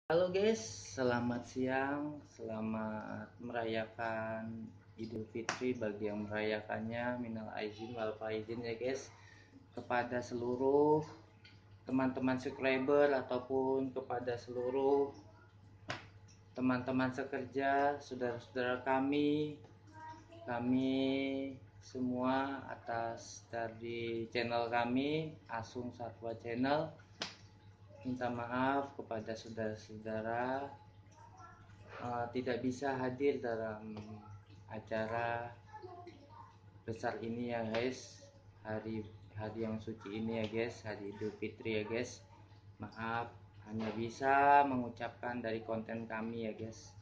Halo guys, selamat siang, selamat merayakan Idul Fitri bagi yang merayakannya. Minal aizin wal faizin ya guys. Kepada seluruh teman-teman subscriber ataupun kepada seluruh teman-teman sekerja, saudara-saudara kami semua atas dari channel kami, Asung Satwa Channel. Minta maaf kepada saudara-saudara tidak bisa hadir dalam acara besar ini ya guys, hari hari yang suci ini ya guys, hari Idul Fitri ya guys. Maaf, hanya bisa mengucapkan dari konten kami ya guys,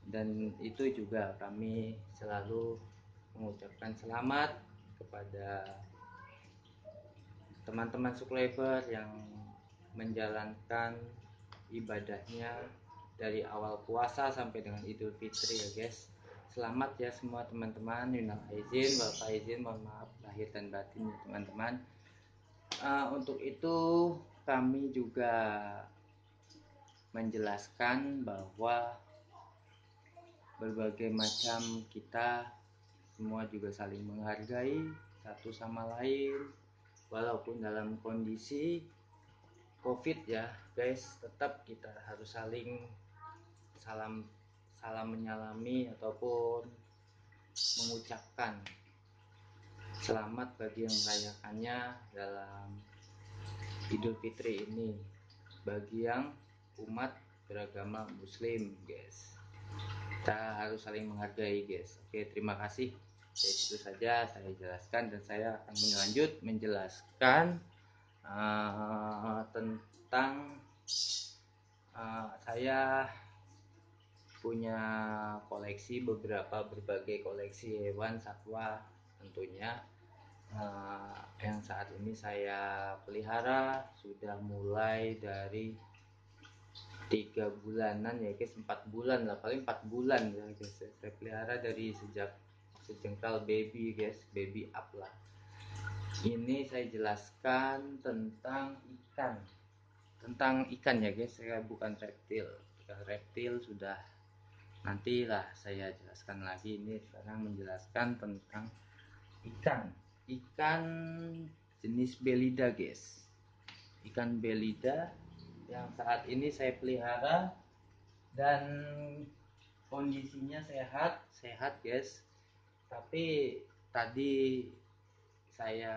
dan itu juga kami selalu mengucapkan selamat kepada teman-teman subscriber yang menjalankan ibadahnya dari awal puasa sampai dengan Idul Fitri ya guys. Selamat ya semua teman-teman. Minal aizin wal faizin, mohon maaf lahir dan batin ya teman-teman. Untuk itu kami juga menjelaskan bahwa berbagai macam kita semua juga saling menghargai satu sama lain, walaupun dalam kondisi COVID ya guys, tetap kita harus saling salam menyalami ataupun mengucapkan selamat bagi yang merayakannya dalam Idul Fitri ini, bagi yang umat beragama Muslim guys. Kita harus saling menghargai guys. Oke, terima kasih. Itu saja saya jelaskan, dan saya akan lanjut menjelaskan tentang saya punya koleksi berbagai koleksi hewan satwa tentunya. Yang saat ini saya pelihara sudah mulai dari 3 bulanan ya guys, 4 bulan lah, paling 4 bulan ya guys. Saya pelihara dari sejak sejengkal baby guys, baby up lah. Ini saya jelaskan tentang ikan ya guys, saya bukan reptil. Reptil sudah nantilah saya jelaskan lagi. Ini sekarang menjelaskan tentang ikan jenis belida guys. Ikan belida yang saat ini saya pelihara dan kondisinya sehat guys. Tapi tadi saya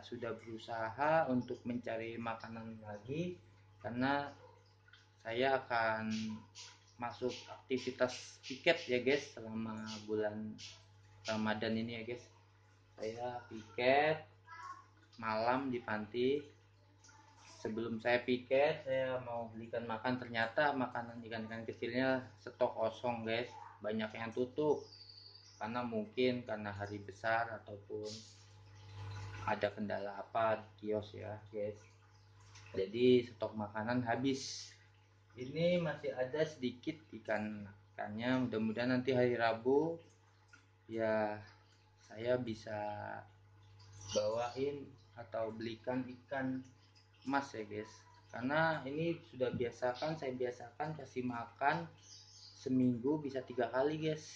sudah berusaha untuk mencari makanan lagi, karena saya akan masuk aktivitas piket ya guys selama bulan Ramadan ini ya guys. Saya piket malam di panti. Sebelum saya piket, saya mau belikan makan, ternyata makanan ikan-ikan kecilnya stok kosong guys, banyak yang tutup karena mungkin karena hari besar ataupun ada kendala apa di kios ya guys. Jadi stok makanan habis. Ini masih ada sedikit ikannya, mudah-mudahan nanti hari Rabu ya saya bisa bawain atau belikan ikan emas ya guys, karena ini saya biasakan kasih makan seminggu bisa 3 kali guys.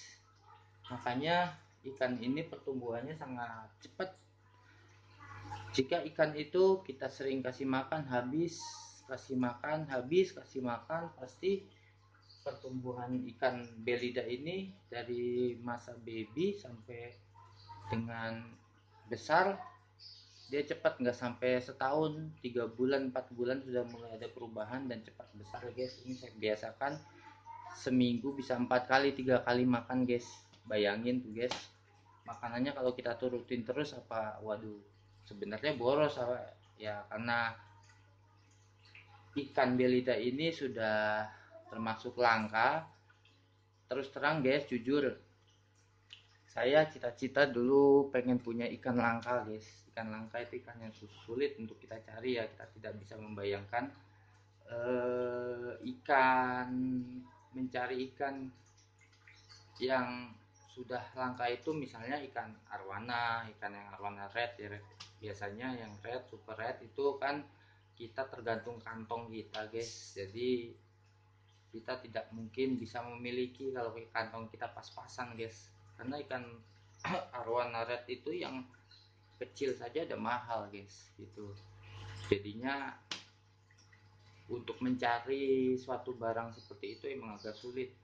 Makanya ikan ini pertumbuhannya sangat cepat. Jika ikan itu kita sering kasih makan pasti pertumbuhan ikan belida ini dari masa baby sampai dengan besar dia cepat, nggak sampai setahun, 3 bulan 4 bulan sudah mulai ada perubahan dan cepat besar guys. Ini saya biasakan seminggu bisa 4 kali 3 kali makan guys. Bayangin tuh guys, makanannya kalau kita turutin terus apa, waduh, sebenarnya boros apa ya, karena ikan belida ini sudah termasuk langka. Terus terang guys, jujur saya cita-cita dulu pengen punya ikan langka guys. Ikan langka itu ikan yang sulit untuk kita cari ya, kita tidak bisa membayangkan mencari ikan yang sudah langka itu, misalnya ikan yang arwana red ya. Biasanya yang red, super red itu kan kita tergantung kantong kita guys. Jadi kita tidak mungkin bisa memiliki kalau kantong kita pas-pasan guys, karena ikan arwana red itu yang kecil saja udah mahal guys gitu. Jadinya untuk mencari suatu barang seperti itu emang agak sulit,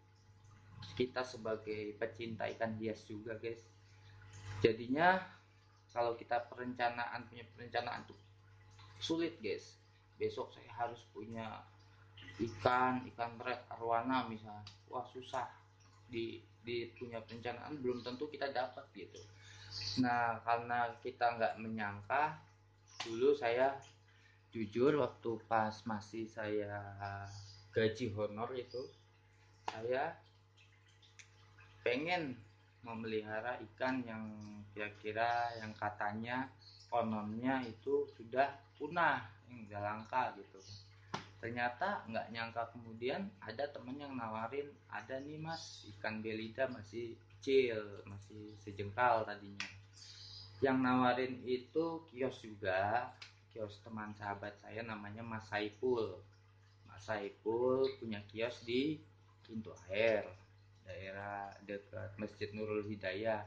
kita sebagai pecinta ikan hias juga guys. Jadinya kalau kita punya perencanaan tuh sulit guys. Besok saya harus punya ikan red arwana misalnya, wah susah, di punya perencanaan belum tentu kita dapat gitu. Nah karena kita nggak menyangka, dulu saya jujur waktu pas masih saya gaji honor itu, saya pengen memelihara ikan yang kira-kira yang katanya kononnya itu sudah punah, yang udah langka gitu. Ternyata nggak nyangka kemudian ada temen yang nawarin, ada nih mas ikan belida masih kecil, masih sejengkal tadinya. Yang nawarin itu kios juga, kios teman sahabat saya namanya Mas Saipul. Mas Saipul punya kios di Pintu Air, daerah dekat Masjid Nurul Hidayah.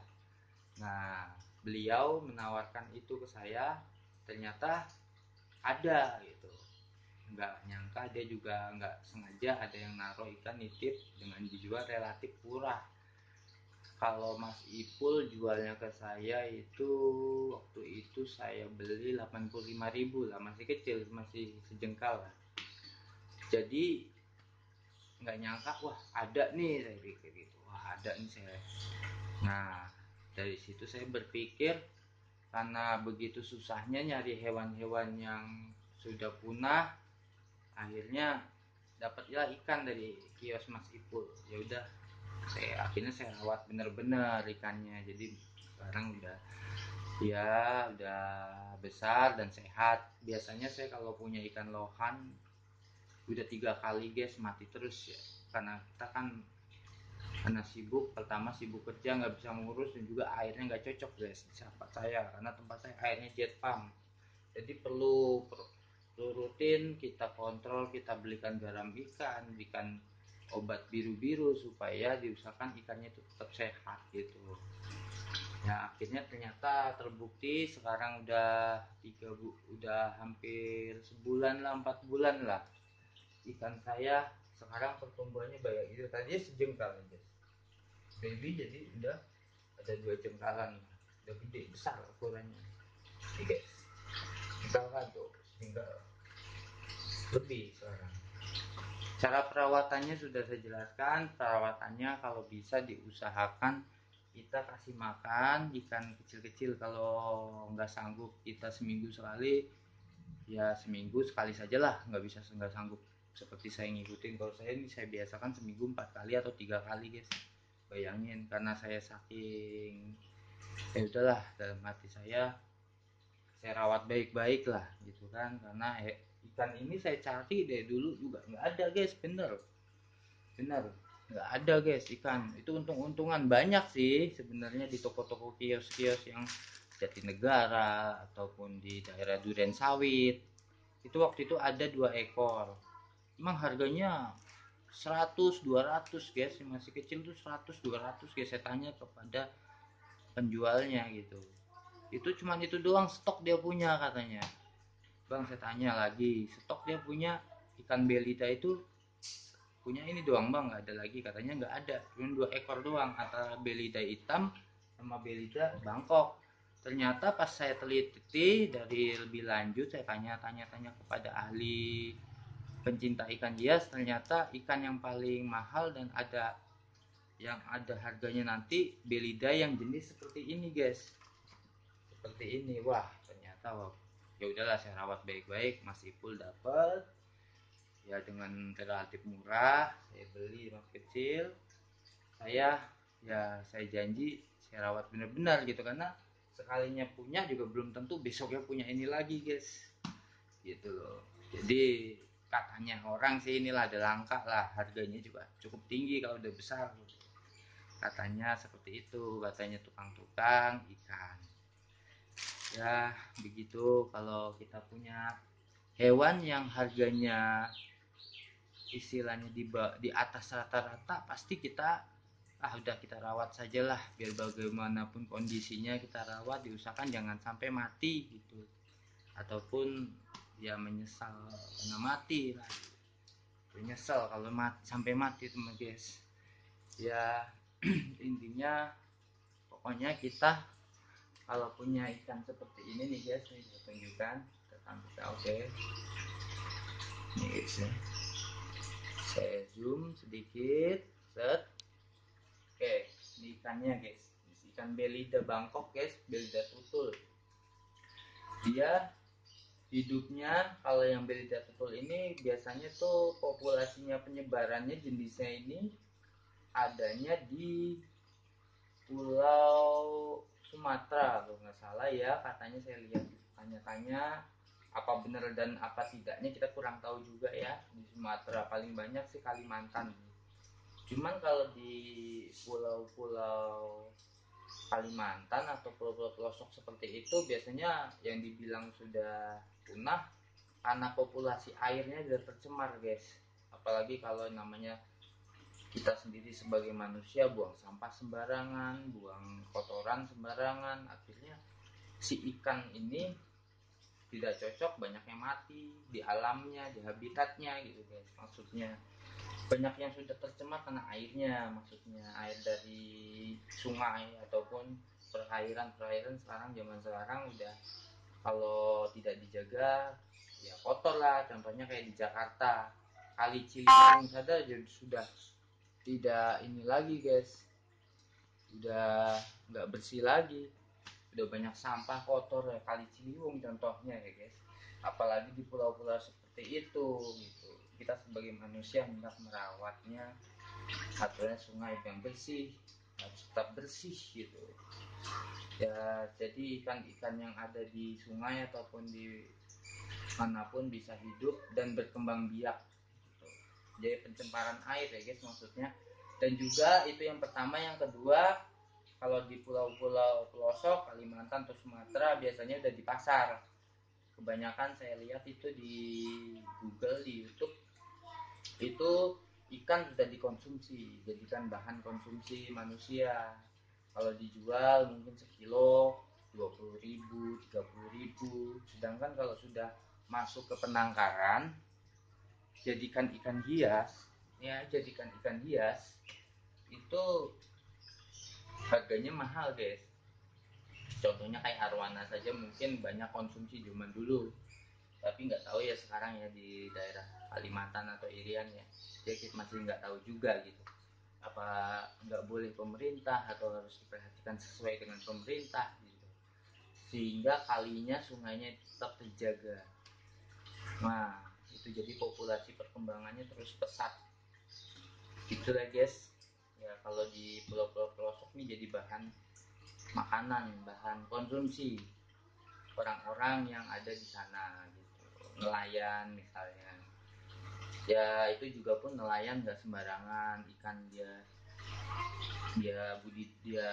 Nah beliau menawarkan itu ke saya, ternyata ada gitu. Nggak nyangka, dia juga nggak sengaja ada yang naruh ikan nitip dengan dijual relatif murah. Kalau Mas Ipul jualnya ke saya itu waktu itu saya beli 85.000 lah, masih kecil, masih sejengkal lah. Jadi nggak nyangka, wah ada nih, saya pikir gitu, wah ada nih saya. Nah dari situ saya berpikir, karena begitu susahnya nyari hewan-hewan yang sudah punah, akhirnya dapatlah ikan dari kios Mas Ipul. Ya udah, akhirnya saya rawat bener-bener ikannya, jadi sekarang udah ya udah besar dan sehat. Biasanya saya kalau punya ikan lohan udah 3 kali guys mati terus ya, karena kita kan karena sibuk, pertama sibuk kerja nggak bisa ngurus, dan juga airnya nggak cocok guys tempat saya, karena tempat saya airnya jet pump. Jadi perlu rutin kita kontrol, kita belikan garam ikan obat biru-biru supaya diusahakan ikannya itu tetap sehat gitu. Ya akhirnya ternyata terbukti, sekarang udah hampir sebulan lah, 4 bulan lah, ikan saya sekarang pertumbuhannya banyak gitu. Tadinya sejengkal aja baby, jadi udah ada 2 jengkalan, udah gede besar ukurannya nih guys. Misalkan tuh tinggal lebih sekarang. Cara perawatannya sudah saya jelaskan. Perawatannya kalau bisa diusahakan kita kasih makan ikan kecil-kecil. Kalau nggak sanggup kita seminggu sekali, ya seminggu sekali sajalah. Nggak sanggup seperti saya ngikutin. Kalau saya ini saya biasakan seminggu 4 kali atau 3 kali guys. Bayangin, karena saya saking ya udahlah, dalam hati saya rawat baik-baik lah gitu kan, karena ikan ini saya cari dari dulu juga nggak ada guys, bener nggak ada guys ikan itu. Untung-untungan banyak sih sebenarnya di toko-toko kios-kios yang Jatinegara ataupun di daerah Duren Sawit. Itu waktu itu ada 2 ekor, emang harganya 100-200 guys, yang masih kecil tuh 100-200 guys. Saya tanya kepada penjualnya gitu, itu cuman itu doang stok dia punya katanya. Bang, saya tanya lagi, stok dia punya ikan belida itu punya ini doang bang, nggak ada lagi katanya. Nggak ada, cuma 2 ekor doang, antara belida hitam sama belida Bangkok. Ternyata pas saya teliti dari lebih lanjut, saya tanya kepada ahli pencinta ikan hias, ternyata ikan yang paling mahal dan ada harganya nanti belida yang jenis seperti ini guys, seperti ini. Wah ternyata, wah ya udahlah, saya rawat baik-baik. Mas Ipul dapat ya dengan relatif murah, saya beli mas kecil. Saya janji saya rawat benar-benar gitu, karena sekalinya punya juga belum tentu besoknya punya ini lagi guys gitu loh. Jadi katanya orang sih inilah ada langka lah, harganya juga cukup tinggi kalau udah besar, katanya seperti itu, katanya tukang-tukang ikan. Ya begitu, kalau kita punya hewan yang harganya istilahnya di atas rata-rata, pasti kita udah kita rawat sajalah, biar bagaimanapun kondisinya kita rawat, diusahakan jangan sampai mati gitu, ataupun ya menyesal karena mati lah, menyesal kalau sampai mati teman guys ya. Intinya pokoknya kita kalau punya ikan seperti ini nih guys, nih saya tunjukkan tentang kita. Oke, ini guys ya, saya zoom sedikit, set. Oke, ini ikannya guys, ikan belida Bangkok guys, belida tutul. Dia hidupnya, kalau yang belida tutul ini biasanya tuh populasinya, penyebarannya jenisnya ini adanya di Pulau Sumatera kalau nggak salah ya, katanya saya lihat tanya-tanya, apa benar dan apa tidaknya kita kurang tahu juga ya. Di Sumatera paling banyak sih Kalimantan, cuman kalau di pulau-pulau Kalimantan atau pulau-pulau pelosok seperti itu biasanya yang dibilang sudah punah karena populasi airnya sudah tercemar guys. Apalagi kalau namanya kita sendiri sebagai manusia buang sampah sembarangan, buang kotoran sembarangan, akhirnya si ikan ini tidak cocok, banyak yang mati di alamnya, di habitatnya gitu guys. Maksudnya banyak yang sudah tercemar karena airnya, maksudnya air dari sungai ataupun perairan sekarang, zaman sekarang udah kalau tidak dijaga ya kotor lah. Contohnya kayak di Jakarta, Kali Ciliwung saja sudah tidak ini lagi guys, udah nggak bersih lagi, udah banyak sampah kotor ya. Kali Ciliwung contohnya ya guys, apalagi di pulau-pulau seperti itu gitu. Kita sebagai manusia hendak merawatnya, aturan sungai yang bersih harus tetap bersih gitu ya. Jadi ikan-ikan yang ada di sungai ataupun di manapun bisa hidup dan berkembang biak gitu. Jadi pencemaran air ya guys maksudnya. Dan juga itu yang pertama. Yang kedua, kalau di pulau-pulau pelosok Kalimantan atau Sumatera biasanya udah di pasar. Kebanyakan saya lihat itu di Google, di YouTube, itu ikan sudah dikonsumsi, jadikan bahan konsumsi manusia. Kalau dijual mungkin sekilo 20.000, 30.000. Sedangkan kalau sudah masuk ke penangkaran, jadikan ikan hias, ya jadikan ikan hias, itu harganya mahal guys. Contohnya kayak arwana saja mungkin banyak konsumsi zaman dulu, tapi nggak tahu ya sekarang ya di daerah Kalimantan atau Irian ya, jadi masih nggak tahu juga gitu, apa nggak boleh pemerintah atau harus diperhatikan sesuai dengan pemerintah gitu, sehingga kalinya sungainya tetap terjaga. Nah itu jadi populasi perkembangannya terus pesat gitu lah guys ya. Kalau di pulau-pulau pelosok ini jadi bahan makanan, bahan konsumsi orang-orang yang ada di sana gitu. Nelayan misalnya ya, itu juga pun nelayan nggak sembarangan ikan dia dia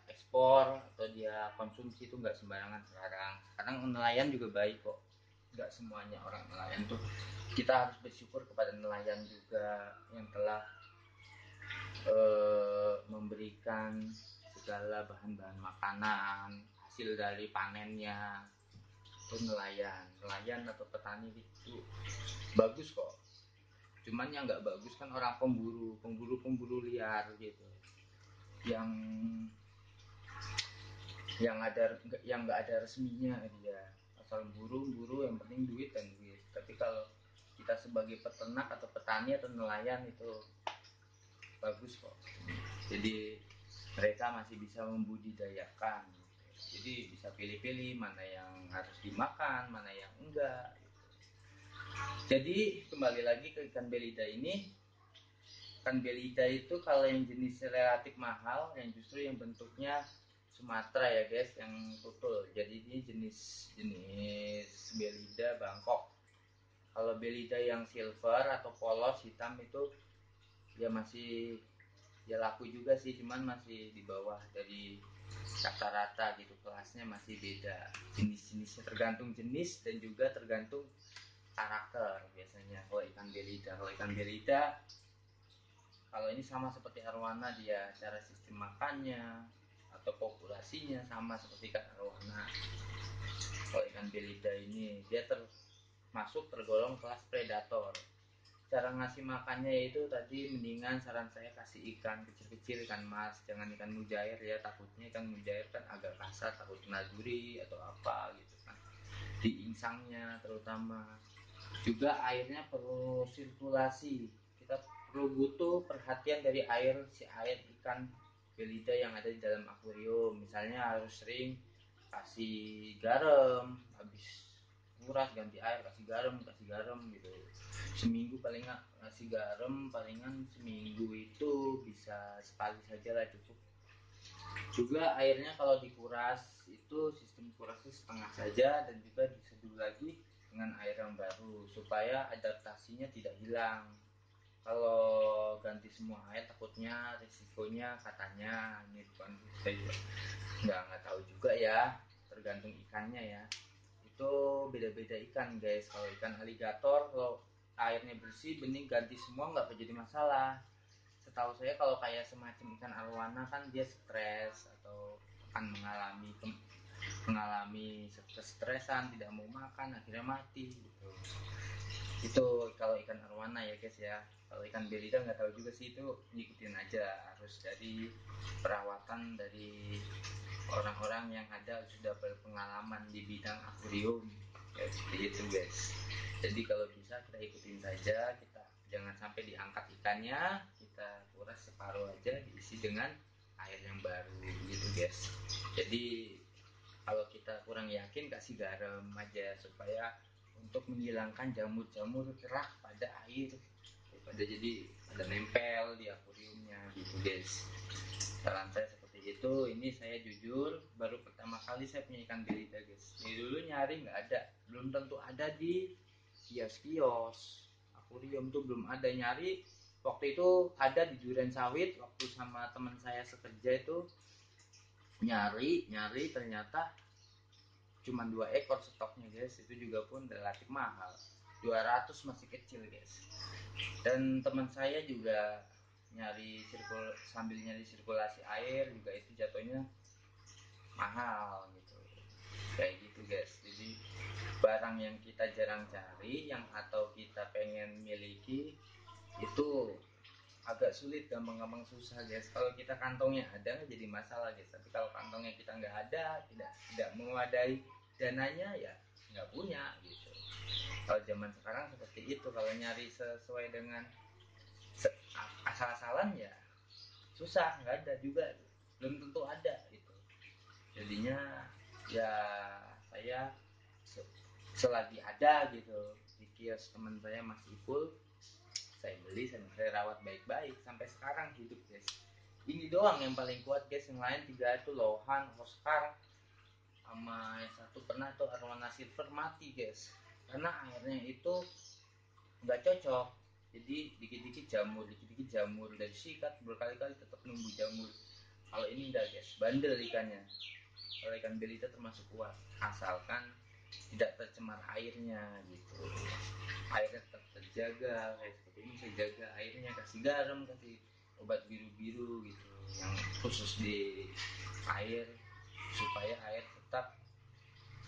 ekspor atau dia konsumsi, itu nggak sembarangan. Sekarang nelayan juga baik kok, nggak semuanya orang nelayan tuh. Kita harus bersyukur kepada nelayan juga yang telah memberikan segala bahan-bahan makanan hasil dari panennya. Itu nelayan atau petani itu bagus kok. Cuman yang nggak bagus kan orang pemburu liar gitu, yang nggak ada resminya, dia asal buru yang penting duit dan duit. Tapi kalau kita sebagai peternak atau petani atau nelayan itu bagus kok. Jadi mereka masih bisa membudidayakan gitu. Jadi bisa pilih-pilih mana yang harus dimakan, mana yang enggak gitu. Jadi kembali lagi ke ikan belida ini. Ikan belida itu kalau yang jenisnya relatif mahal, yang justru yang bentuknya Sumatera ya guys, yang tutul. Jadi ini jenis belida Bangkok. Kalau belida yang silver atau polos hitam itu ya masih ya laku juga sih, cuman masih di bawah dari rata-rata gitu, kelasnya masih beda jenis-jenisnya, tergantung jenis dan juga tergantung karakter biasanya kalau ikan belida. Kalau ikan belida, kalau ini sama seperti arwana, dia cara sistem makannya atau populasinya sama seperti ikan arwana. Kalau ikan belida ini dia tergolong kelas predator. Cara ngasih makannya itu tadi mendingan saran saya kasih ikan kecil-kecil, ikan mas, jangan ikan mujair ya, takutnya ikan mujair kan agak kasar, takut kena duri atau apa gitu kan, di insangnya terutama. Juga airnya perlu sirkulasi, kita perlu butuh perhatian dari air ikan belida yang ada di dalam akuarium. Misalnya harus sering kasih garam, habis nguras ganti air kasih garam gitu, seminggu paling nggak kasih garam, palingan seminggu itu bisa sekali saja lah cukup. Juga airnya kalau dikuras itu sistem kurasnya setengah saja, dan juga diseduh lagi dengan air yang baru supaya adaptasinya tidak hilang. Kalau ganti semua air takutnya risikonya, katanya ini bukan, saya juga nggak tahu juga ya, tergantung ikannya ya. Itu beda-beda ikan guys. Kalau ikan aligator kalau airnya bersih bening ganti semua nggak jadi masalah. Setahu saya kalau kayak semacam ikan arwana kan dia stres atau akan mengalami stresan, tidak mau makan, akhirnya mati gitu. Itu kalau ikan arwana ya guys ya. Kalau ikan belida nggak tahu juga sih, itu ngikutin aja, harus dari perawatan dari orang-orang yang ada sudah berpengalaman di bidang akuarium ya, seperti itu guys. Jadi kalau bisa kita ikutin saja, kita jangan sampai diangkat ikannya, kita kuras separuh aja, diisi dengan air yang baru gitu guys. Jadi kalau kita kurang yakin kasih garam aja supaya untuk menghilangkan jamur-jamur kerak pada air, pada jadi pada nempel di akuariumnya gitu guys. Saran saya seperti itu. Ini saya jujur baru pertama kali saya punya ikan belida guys. Dari dulu nyari nggak ada, belum tentu ada di kios-kios akuarium tuh, belum ada. Nyari waktu itu ada di Duren Sawit, waktu sama teman saya sekerja itu nyari ternyata cuma 2 ekor stoknya guys. Itu juga pun relatif mahal, 200 masih kecil guys. Dan teman saya juga sambil nyari sirkulasi air juga, itu jatuhnya mahal gitu, kayak gitu guys. Jadi barang yang kita jarang cari yang atau kita pengen miliki itu agak sulit, gampang susah guys. Kalau kita kantongnya ada nggak jadi masalah guys, tapi kalau kantongnya kita nggak ada, tidak memadai dananya, ya nggak punya gitu. Kalau zaman sekarang seperti itu, kalau nyari sesuai dengan asal-asalan ya susah, nggak ada juga, belum tentu ada gitu. Jadinya ya saya selagi ada gitu di kios teman saya masih full, saya beli, saya rawat baik-baik sampai sekarang hidup guys. Ini doang yang paling kuat guys, yang lain 3 itu Lohan, Oscar, sama satu pernah tuh Arwana Silver mati guys, karena airnya itu nggak cocok. Jadi dikit-dikit jamur dari sikat berkali-kali tetap nunggu jamur. Kalau ini enggak guys, bandel ikannya. Kalau ikan belida termasuk kuat asalkan tidak tercemar airnya gitu, airnya tetap terjaga. Kayak seperti ini saya jaga airnya, kasih garam, kasih obat biru-biru gitu yang khusus di air supaya air tetap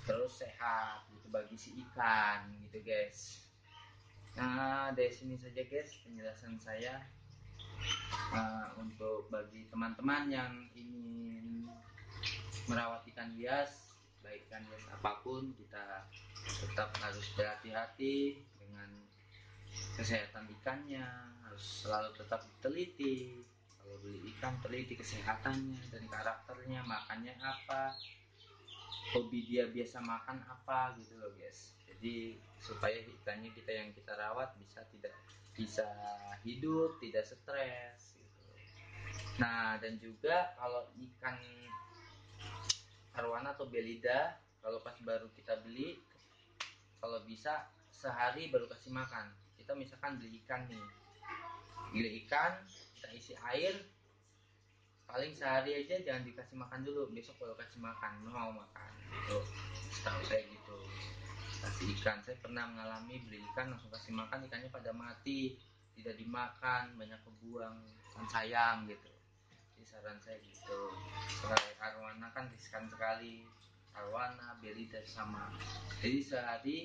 terus sehat gitu bagi si ikan gitu guys. Nah dari sini saja guys penjelasan saya. Untuk bagi teman-teman yang ingin merawat ikan hias, baik ikan hias apapun, kita tetap harus berhati-hati dengan kesehatan ikannya, harus selalu tetap teliti. Kalau beli ikan teliti kesehatannya dan karakternya, makannya apa, hobi dia biasa makan apa gitu loh guys. Jadi supaya ikannya yang kita rawat bisa hidup tidak stres gitu. Nah dan juga kalau ikan arwana atau belida, kalau pas baru kita beli, kalau bisa sehari baru kasih makan. Kita misalkan beli ikan, kita isi air, paling sehari aja jangan dikasih makan dulu, besok baru kasih makan, mau makan gitu. Setahu saya gitu. kasih ikan. Saya pernah mengalami beli ikan langsung kasih makan, ikannya pada mati, tidak dimakan, banyak kebuang, kan sayang gitu. Jadi saran saya gitu. Selain arwana kan riskan sekali, arwana, belida sama. Jadi sehari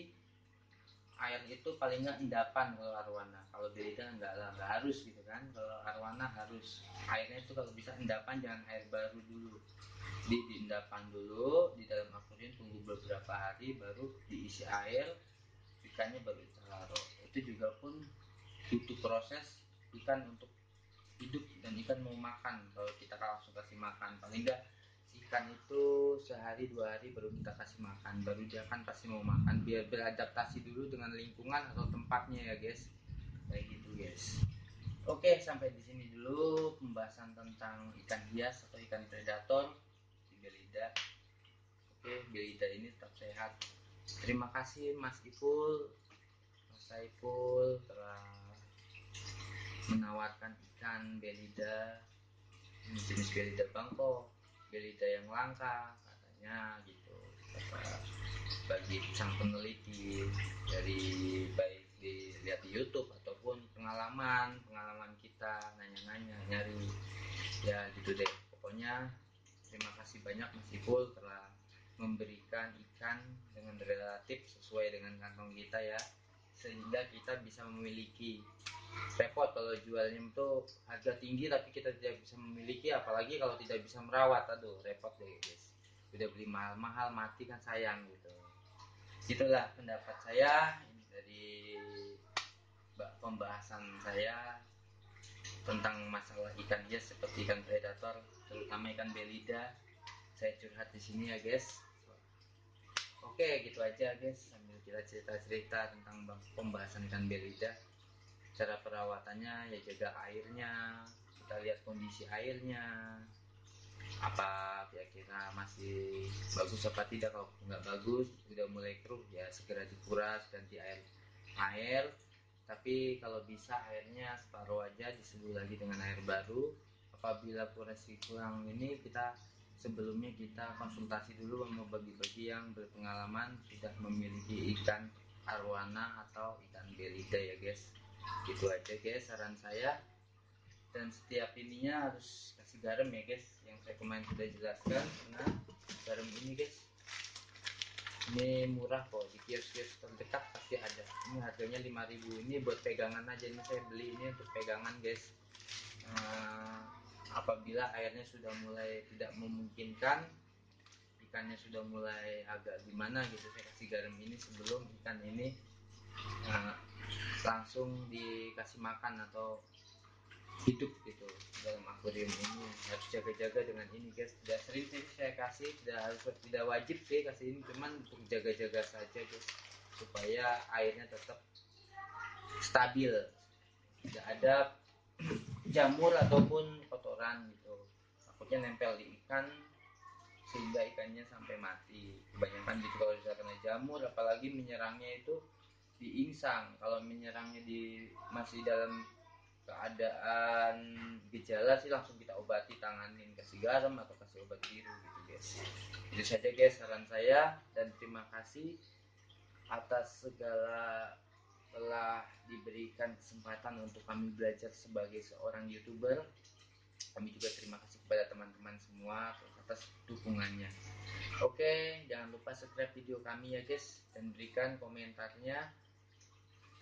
air itu paling nggak endapan kalau arwana. Kalau belida nggak lah, nggak harus gitu kan. Kalau arwana harus airnya itu kalau bisa endapan, jangan air baru dulu. Di endapan dulu di dalam akuarium, tunggu beberapa hari baru diisi air, ikannya baru taruh. Itu juga pun butuh proses ikan untuk hidup dan ikan mau makan. Kalau kita langsung kasih makan, paling enggak ikan itu sehari 2 hari baru kita kasih makan, baru dia kan pasti mau makan, biar beradaptasi dulu dengan lingkungan atau tempatnya ya guys, kayak gitu guys. Oke, sampai di sini dulu pembahasan tentang ikan hias atau ikan predator di belida. Oke, belida ini tetap sehat. Terima kasih Mas Ipul, Mas Saiful telah menawarkan ikan belida, jenis belida Bangkok, belida yang langka katanya gitu, kata bagi sang peneliti, dari baik dilihat di YouTube ataupun pengalaman kita nanya-nanya nyari ya gitu deh. Pokoknya terima kasih banyak Mas Ipul telah memberikan ikan dengan relatif sesuai dengan kantong kita ya, sehingga kita bisa memiliki. Repot kalau jualnya itu harga tinggi tapi kita tidak bisa memiliki, apalagi kalau tidak bisa merawat, aduh repot deh guys. Udah beli mahal-mahal mati kan sayang gitu. Itulah pendapat saya dari pembahasan saya tentang masalah ikan hias seperti ikan predator, terutama ikan belida. Saya curhat di sini ya guys. Oke, gitu aja guys, sambil kita cerita-cerita tentang pembahasan ikan belida. Cara perawatannya ya jaga airnya, kita lihat kondisi airnya, apa kira-kira masih bagus apa tidak. Kalau nggak bagus, udah mulai keruh ya segera dikuras, ganti air. Tapi kalau bisa airnya separuh aja, diseduh lagi dengan air baru. Apabila kurang ini, kita sebelumnya kita konsultasi dulu sama bagi-bagi yang berpengalaman sudah memiliki ikan arwana atau ikan belida ya guys. Gitu aja guys saran saya. Dan setiap ininya harus kasih garam ya guys, yang saya kemarin sudah jelaskan. Karena garam ini guys, ini murah kok, di kios-kios terdekat pasti ada. Ini harganya 5.000. Ini buat pegangan aja, ini saya beli ini untuk pegangan guys. Apabila airnya sudah mulai tidak memungkinkan, ikannya sudah mulai agak gimana gitu, saya kasih garam ini sebelum ikan ini langsung dikasih makan atau hidup gitu dalam akuarium ini. Harus jaga-jaga dengan ini guys. Tidak sering sih saya kasih, tidak wajib sih kasih ini, cuman untuk jaga-jaga saja guys, supaya airnya tetap stabil, tidak ada jamur ataupun kotoran gitu, takutnya nempel di ikan sehingga ikannya sampai mati. Kebanyakan gitu kalau bisa kena jamur, apalagi menyerangnya itu di insang. Kalau menyerangnya masih dalam keadaan gejala sih langsung kita obati, tanganin, kasih garam atau kasih obat biru gitu guys. Itu saja guys saran saya, dan terima kasih atas segala telah diberikan kesempatan untuk kami belajar sebagai seorang YouTuber. Kami juga terima kasih kepada teman-teman semua atas dukungannya. Oke, jangan lupa subscribe video kami ya guys, dan berikan komentarnya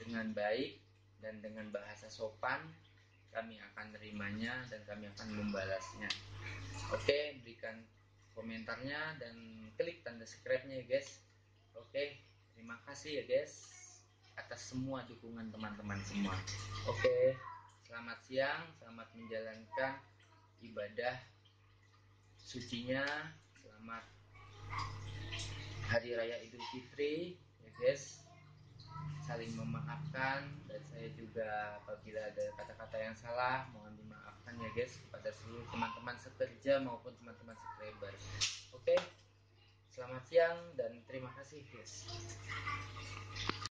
dengan baik dan dengan bahasa sopan. Kami akan menerimanya dan kami akan membalasnya. Oke, berikan komentarnya dan klik tanda subscribe-nya ya guys. Oke, terima kasih ya guys atas semua dukungan teman-teman semua. Oke, selamat siang, selamat menjalankan ibadah sucinya, selamat Hari Raya Idul Fitri ya guys. Saling memaafkan, dan saya juga apabila ada kata-kata yang salah mohon dimaafkan ya guys, kepada seluruh teman-teman sekerja maupun teman-teman subscriber. Oke, selamat siang dan terima kasih guys.